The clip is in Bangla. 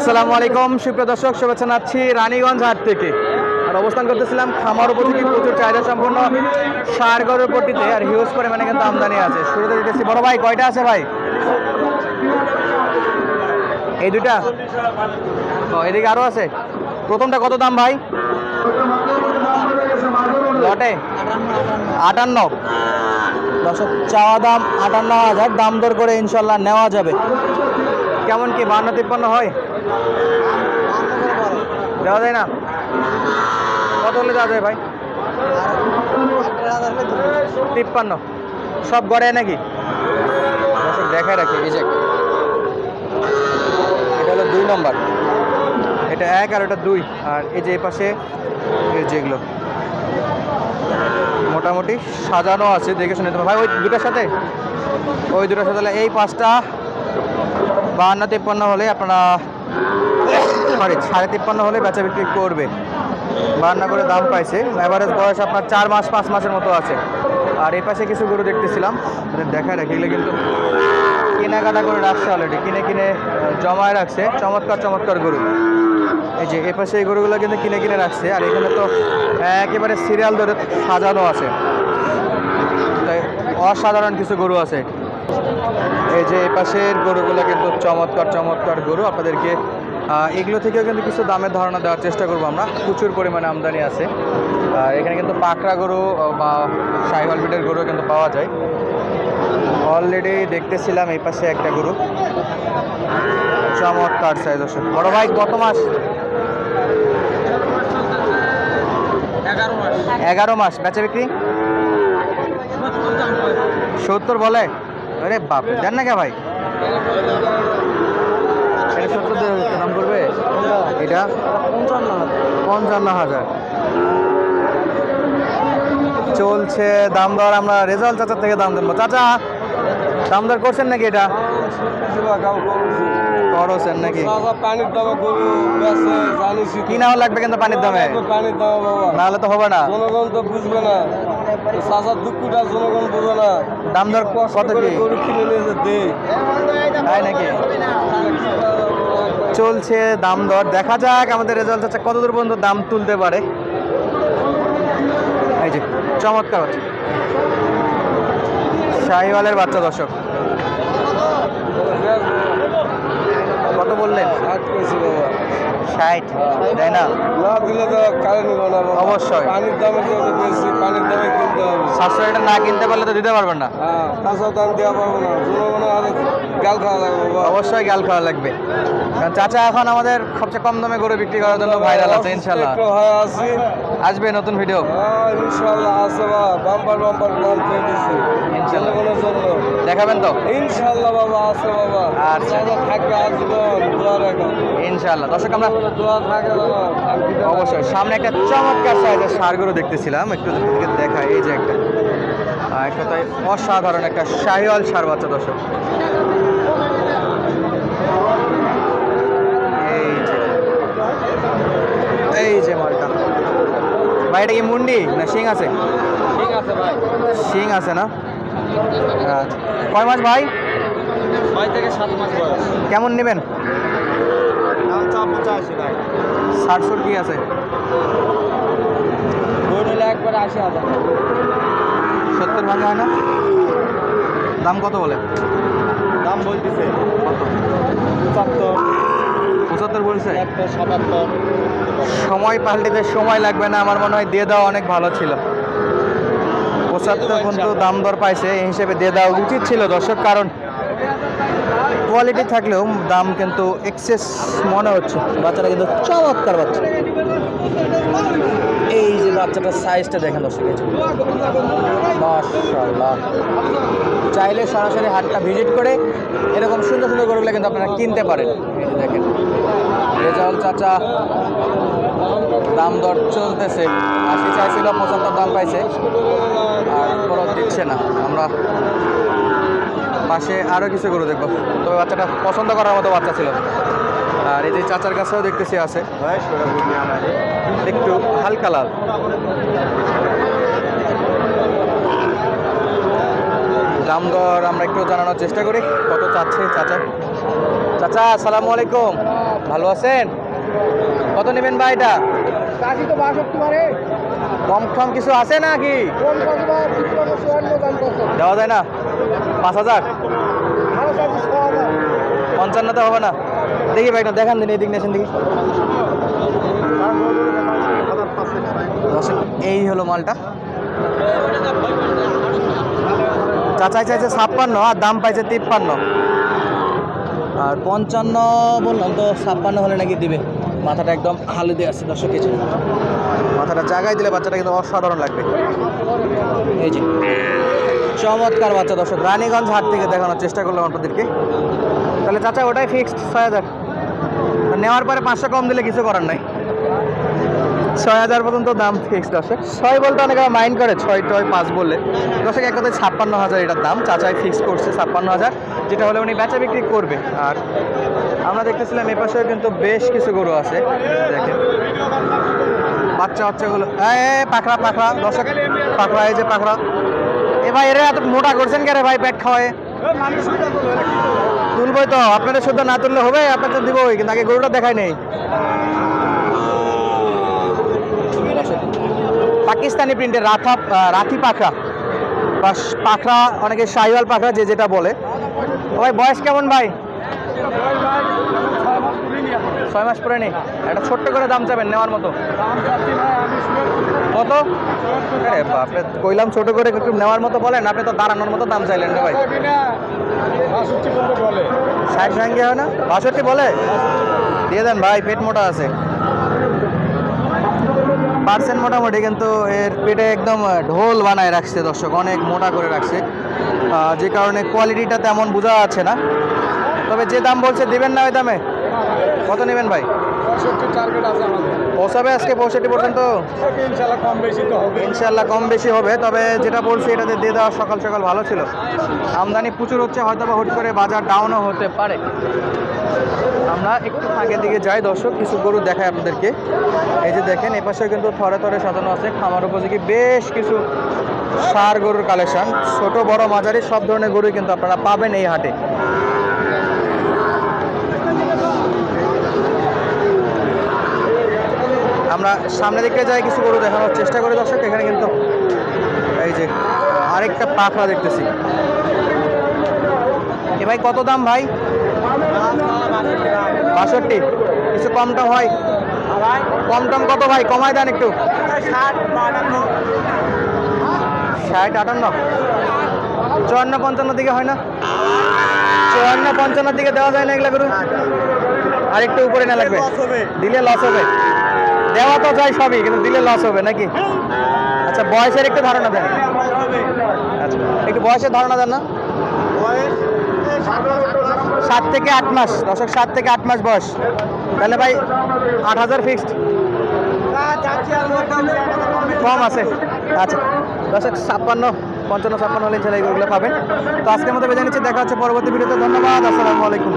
আসসালামু আলাইকুম সুপ্রিয় দর্শক, শুভেচ্ছা জানাচ্ছি রানীগঞ্জ হাট থেকে। আর অবস্থান করতেছিলাম খামার উপযোগী প্রচুর চাহিদা সম্পন্ন ষাঁড় গরুর পট্টিতে, আর হিউজ পরিমাণে কিন্তু আমদানি আছে। শুরুতে দিতেছি বড় ভাই, কয়টা আছে ভাই? এই দুইটা? ও, এদিকে আরো আছে। প্রথমটা কত দাম ভাই? লটে 58। দর্শক, চাওয়া দাম 58,000, দাম দর করে ইনশাল্লাহ নেওয়া যাবে। কেমন কি 52-53 হয়? দেওয়া যায় না? কত হলে দেওয়া যায় ভাই? 53 সব গড়ে নাকি? দর্শক দেখায় রাখি, এই যে এটা হলো 2 নম্বর, এটা 1 আর এটা 2। আর এই যে এই পাশে যেগুলো মোটামুটি সাজানো আছে, দেখে শুনে তোমার ভাই। ওই দুটার সাথে হলে এই 5টা 52-53 হলে আপনারা, সরি 53.5 হলে বেচা বিক্রি করবে। 52 করে দাম পাইছে। অ্যাভারেজ বয়স আপনার 4 মাস 5 মাসের মতো আছে। আর এই পাশে কিছু গরু দেখতেছিলাম, দেখায় রাখি। এগুলো কিন্তু কেনাকাটা করে রাখছে, অলরেডি কিনে জমায় রাখছে। চমৎকার গরু। এই যে এই পাশে এই গরুগুলো কিন্তু কিনে রাখছে। আর এখানে তো একেবারে সিরিয়াল ধরে সাজানো আছে, তাই অসাধারণ কিছু গরু আছে। এই যে এই পাশের গরুগুলো কিন্তু চমৎকার গরু। আপনাদেরকে এগুলো থেকেও কিন্তু কিছু দামের ধারণা দেওয়ার চেষ্টা করবো আমরা। প্রচুর পরিমাণে আমদানি আছে। আর এখানে কিন্তু পাকড়া গরু বা শাহিওয়াল ব্রিডের গরু কিন্তু পাওয়া যায়। অলরেডি দেখতেছিলাম এই পাশে একটা গরু, চমৎকার সাইজ। বড় ভাই কত মাস? 11 মাস। বেচা বিক্রি 70 বলে? আরে বাপ, দেন না কে ভাই? এটা 70 দাম করবে? এটা 55,000 চলছে দাম দর। আমরা রেজাল্ট চাচার থেকে দাম দেবো। চাচা, দাম দর করছেন নাকি? এটা করছেন নাকি? পানির দামে গরু কি নেওয়া লাগবে কিন্তু পানির দামে? পানির দামে বাবা, নাহলে তো হবে না। জনগণ তো বুঝবে না, চাচার দুঃখটা জনগণ বুঝবে না। দাম দর কত কি? গরু কিনে নিয়ে যেতে তাই নাকি? চলছে দাম দর, দেখা যাক আমাদের রেজাল্ট চাচা কতদূর পর্যন্ত দাম তুলতে পারে। এই যে চমৎকার বাচ্চা, শাহিওয়ালের বাচ্চা। দর্শক কত বললেন? 60 তাই না? দিলে তো কারে নিব না বাবা। অবশ্যই পানির দামে যেহেতু বেশি, পানির দামে কিনতে হবে। সাশ্রয়টা না কিনতে পারলে তো দিতে পারবেন না। হ্যাঁ, কাঁচা দাম দেওয়া পারবো না, জনগণের আরো গাল খাওয়া লাগবে বাবা। অবশ্যই গাল খাওয়া লাগবে, কারণ চাচা এখন আমাদের সবচেয়ে কম দামে গরু বিক্রি করার জন্য ভাইরাল আছে। ইনশাল্লাহ আসবে নতুন ভিডিও। ইনশাল্লাহ আছে বাবা, বাম্পার দাম পেয়ে দিচ্ছি জনগণের জন্য। দেখাবেন তো? ইনশাল্লাহ বাবা, আছে বাবা। আচ্ছা, থাকবে আজীবন, দোয়া রাখো ইনশাল্লাহ। দর্শক আমরা দোয়া থাকে বাবা। অবশ্যই সামনে একটা চমৎকার সাইজের ষাঁড় গরু দেখতেছিলাম, একটু দেখায়। এই যে একটা কথায় অসাধারণ একটা শাহিওয়াল ষাঁড় বাচ্চা। দর্শক এই যে মালটা ভাই, এটা কি মুন্ডি না শিং আছে? ঠিক আছে ভাই, শিং আছে না? আচ্ছা, কয় মাস ভাই? 6 থেকে 7 মাস বয়স। কেমন নেবেন? দাম 85 ভাই। 60 কি আছে? গরু নিলে একবারে 80,000। 70 ভাঙা হয় না? দাম কত বলে? দাম বলতেছে কত? 75 বলছে? 77। সময় পাল্টিতে সময় লাগবে না, আমার মনে হয় দিয়ে দেওয়া অনেক ভালো ছিল। 75 কিন্তু দাম দর পাইছে, এই হিসেবে দিয়ে দেওয়া উচিত ছিল দর্শক, কারণ কোয়ালিটি থাকলেও দাম কিন্তু এক্সেস মনে হচ্ছে। বাচ্চাটা কিন্তু চমৎকার বাচ্চা। এই যে বাচ্চাটার সাইজটা দেখেন দর্শক, মাশাআল্লাহ। চাইলে সরাসরি হাটটা ভিজিট করে এরকম সুন্দর গরুগুলো কিন্তু আপনারা কিনতে পারেন। এই যে দেখেন রেজাউল চাচা, দাম দর চলতেছে। 80 চাইছিল, 75 দাম পাইছে, আর খরচ দিচ্ছে না। আমরা পাশে আরও কিছু গরু দেখবো, তবে বাচ্চাটা পছন্দ করার মতো বাচ্চা ছিল। আর এই যে চাচার কাছেও দেখতেছি আছে একটু হালকা লাল। দাম দর আমরা একটু জানানোর চেষ্টা করি, কত চাচ্ছে চাচা। চাচা আসসালামু আলাইকুম। ভালো আছেন? কত নেবেন ভাই এটা? কাশি তো 62 পারে কম কম কিছু আছে নাকি? কোন কসবা 54 দাম কত দেওয়া যায় না? 5,000? ভালো চাচ্ছি 6000 55 তো হবে না। দেখি ভাই, এটা দেখান দিন, এই দিক নেছেন দেখি। দর্শক, এই হলো মালটা। চাচাই চাইছে 56 আর দাম পাইছে 53। আর 55 বললাম তো, 56 হলে নাকি দিবে। মাথাটা একদম হালুদে আছে দর্শক, কিছু মাথাটা জাগায় দিলে বাচ্চাটা কিন্তু অসাধারণ লাগবে। এই যে চমৎকার বাচ্চা দর্শক, রানীগঞ্জ হাট থেকে দেখানোর চেষ্টা করলাম আপনাদেরকে। তাহলে চাচা ওটাই ফিক্সড 6000। নেওয়ার পরে 500 কম দিলে কিছু করার নাই। 6000 পর্যন্ত দাম ফিক্সড দর্শক। 6 বলতে অনেকে মাইন্ড করে, 6-5 বললে। দর্শক এক কথায় 56,000 এটার দাম চাচাই ফিক্স করছে, 56,000, যেটা হলে উনি বেচা বিক্রি করবে। আর আমরা দেখতেছিলাম এ পাশেও কিন্তু বেশ কিছু গরু আছে, দেখেন বাচ্চা বাচ্চাগুলো। পাখরা পাখরা দর্শক, পাখরা, এই যে পাখরা। এ ভাই, এরা এত মোটা করছেন কে রে ভাই? পেট খাওয়ায় তুলবই তো, আপনাদের শুদ্ধ না তুললে হবে? আপনার তো দিবই, কিন্তু আগে গরুটা দেখাই নেই। পাকিস্তানি প্রিন্টের রাথি পাখরা বা পাখরা, অনেকে শাহিওয়াল পাখরা যে যেটা বলে। ভাই বয়স কেমন ভাই? 6 মাস পরে নেই। একটা ছোট্ট করে দাম চাবেন নেওয়ার মতো? কত? আরে বাপরে, কইলাম ছোট করে একটু নেওয়ার মতো বলেন, আপনি তো দাঁড়ানোর মতো দাম চাইলেন রে ভাই। 60 সঙ্গে হয় না? 62 বলে? দিয়ে দেন ভাই, পেট মোটা আছে। পার্সেন্ট মোটামুটি, কিন্তু এর পেটে একদম ঢোল বানায় রাখছে দর্শক, অনেক মোটা করে রাখছে, যে কারণে কোয়ালিটিটা তেমন বোঝা যাচ্ছে না। তবে যে দাম বলছে দিবেন না ওই দামে? কত নেবেন ভাই? 65 টার্গেট আছে আমাদের। পৌঁছাবে আজকে 65 পর্যন্ত? ইনশাআল্লাহ কম বেশি তো হবে। ইনশাল্লাহ কম বেশি হবে। তবে যেটা বলছি এটাতে দিয়ে দেওয়া সকাল সকাল ভালো ছিল। আমদানি প্রচুর হচ্ছে, হয়তো বা হুট করে বাজার ডাউনও হতে পারে। আমরা একটু আগের দিকে যাই দর্শক, কিছু গরু দেখায় আপনাদেরকে। এই যে দেখেন, এপাশে কিন্তু থরে থরে সাজানো আছে খামার উপযোগী বেশ কিছু ষাঁড় গরুর কালেকশন। ছোট বড় মাঝারি সব ধরনের গরুই কিন্তু আপনারা পাবেন এই হাটে। আমরা সামনের দিকে যাই, কিছু গরু দেখানোর চেষ্টা করি দর্শক। এখানে কিন্তু এই যে আরেকটা পাখরা দেখতেছি। এ ভাই কত দাম ভাই? 62। কিছু কম টম হয়? কম টম কত ভাই? কমায় দেন একটু। 60-58, 54-55 দিকে হয় না? 54-55 দিকে দেওয়া যায় না এগুলা গরু? আর একটু উপরে না লাগবে? দিলে লস হবে। দেওয়া তো যায় সবই, কিন্তু দিলে লস হবে নাকি? আচ্ছা, বয়সের একটু ধারণা দেন। আচ্ছা, একটু বয়সের ধারণা দেন না? 7 থেকে 8 মাস দর্শক, 7 থেকে 8 মাস বয়স। তাহলে ভাই 8000 ফিক্সড? কম আছে। আচ্ছা দর্শক, 55-55 হলে ইনশাআল্লাহ এইগুলো পাবেন। তো আজকের মতো বেজে নিচ্ছি, দেখা হচ্ছে পরবর্তী ভিডিওতে। ধন্যবাদ, আসসালামু আলাইকুম।